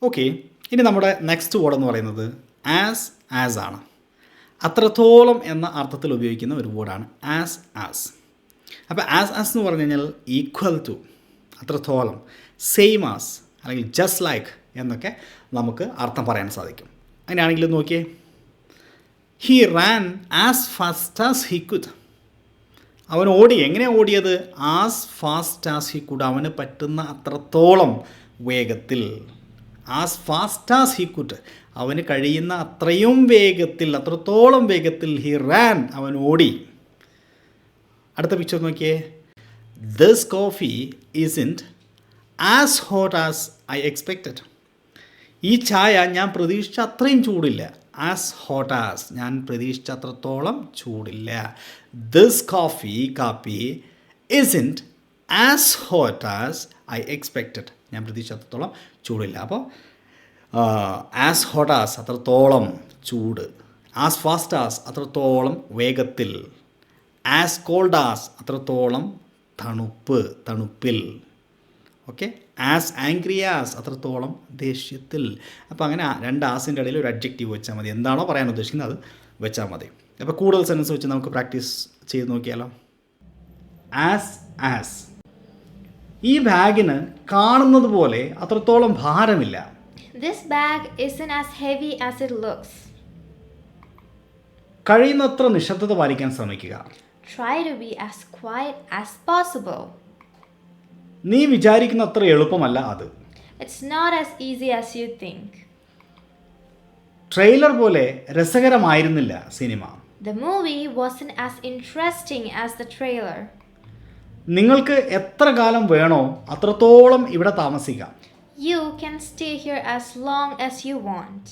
Okay, ഇനി നമ്മുടെ next word എന്ന് പറയുന്നത് ആസ് ആണ്. അത്രത്തോളം എന്ന അർത്ഥത്തിൽ ഉപയോഗിക്കുന്ന ഒരു വേർഡാണ് ആസ്. അപ്പോൾ ആസ് എന്ന് പറഞ്ഞു കഴിഞ്ഞാൽ ഈക്വൽ ടു, അത്രത്തോളം, സെയിം ആസ് അല്ലെങ്കിൽ ജസ്റ്റ് ലൈക്ക് എന്നൊക്കെ നമുക്ക് അർത്ഥം പറയാൻ സാധിക്കും. അങ്ങനെയാണെങ്കിൽ നോക്കിയേ, he Rann as fast as he could. അവൻ ഓടി. എങ്ങനെയാണ് ഓടിയത്? As fast as he could. അവന് പറ്റുന്ന അത്രത്തോളം വേഗത്തിൽ. As fast as he could, അവന് കഴിയുന്ന അത്രയും വേഗത്തിൽ, അത്രത്തോളം വേഗത്തിൽ ഹി റാൻ, അവൻ ഓടി. അടുത്ത പിക്ചർ നോക്കിയേ, this coffee isn't as hot as I expected. ഈ ചായ ഞാൻ പ്രതീക്ഷിച്ച അത്രയും ചൂടില്ല. ആസ് ഹോട്ട് ആസ്, ഞാൻ പ്രതീക്ഷിച്ച അത്രത്തോളം ചൂടില്ല. ദിസ് കാപ്പി isn't as hot as I expected. ഞാൻ പ്രതീക്ഷിച്ച അത്രത്തോളം ചൂടില്ല. അപ്പോൾ ആസ് ഹോട്ട് ആസ്, അത്രത്തോളം ചൂട്. ആസ് ഫാസ്റ്റ് ആസ്, അത്രത്തോളം വേഗത്തിൽ. ആസ് കോൾഡ് ആസ്, അത്രത്തോളം തണുപ്പിൽ. ഓക്കെ, ആസ് ആംഗ്രി ആസ്, അത്രത്തോളം ദേഷ്യത്തിൽ. അപ്പോൾ അങ്ങനെ രണ്ട് ആസിൻ്റെ ഇടയിൽ ഒരു അഡ്ജക്റ്റീവ് വെച്ചാൽ മതി. എന്താണോ പറയാൻ ഉദ്ദേശിക്കുന്നത് അത് വെച്ചാൽ മതി. അപ്പോൾ കൂടുതൽ സെൻറ്റൻസ് വെച്ച് നമുക്ക് പ്രാക്ടീസ് ചെയ്ത് നോക്കിയാലോ. ആസ്, ഈ ബാഗിന് കാണുന്നത് പോലെ അത്രത്തോളം ഭാരമില്ല. This bag isn't as heavy as it looks. കഴിയുന്നത്ര നിശബ്ദത പാലിക്കാൻ ശ്രമിക്കുക. Try to be as quiet as possible. നീ വിചാരിക്കുന്ന അത്ര എളുപ്പമല്ല അത്. It's not as easy as you think. Trailer പോലെ രസകരമായിരുന്നില്ല cinema. The movie wasn't as interesting as the trailer. നിങ്ങൾക്ക് എത്ര കാലം വേണോ അത്രത്തോളം ഇവിടെ താമസിക്കാം. You can stay here as long as you want.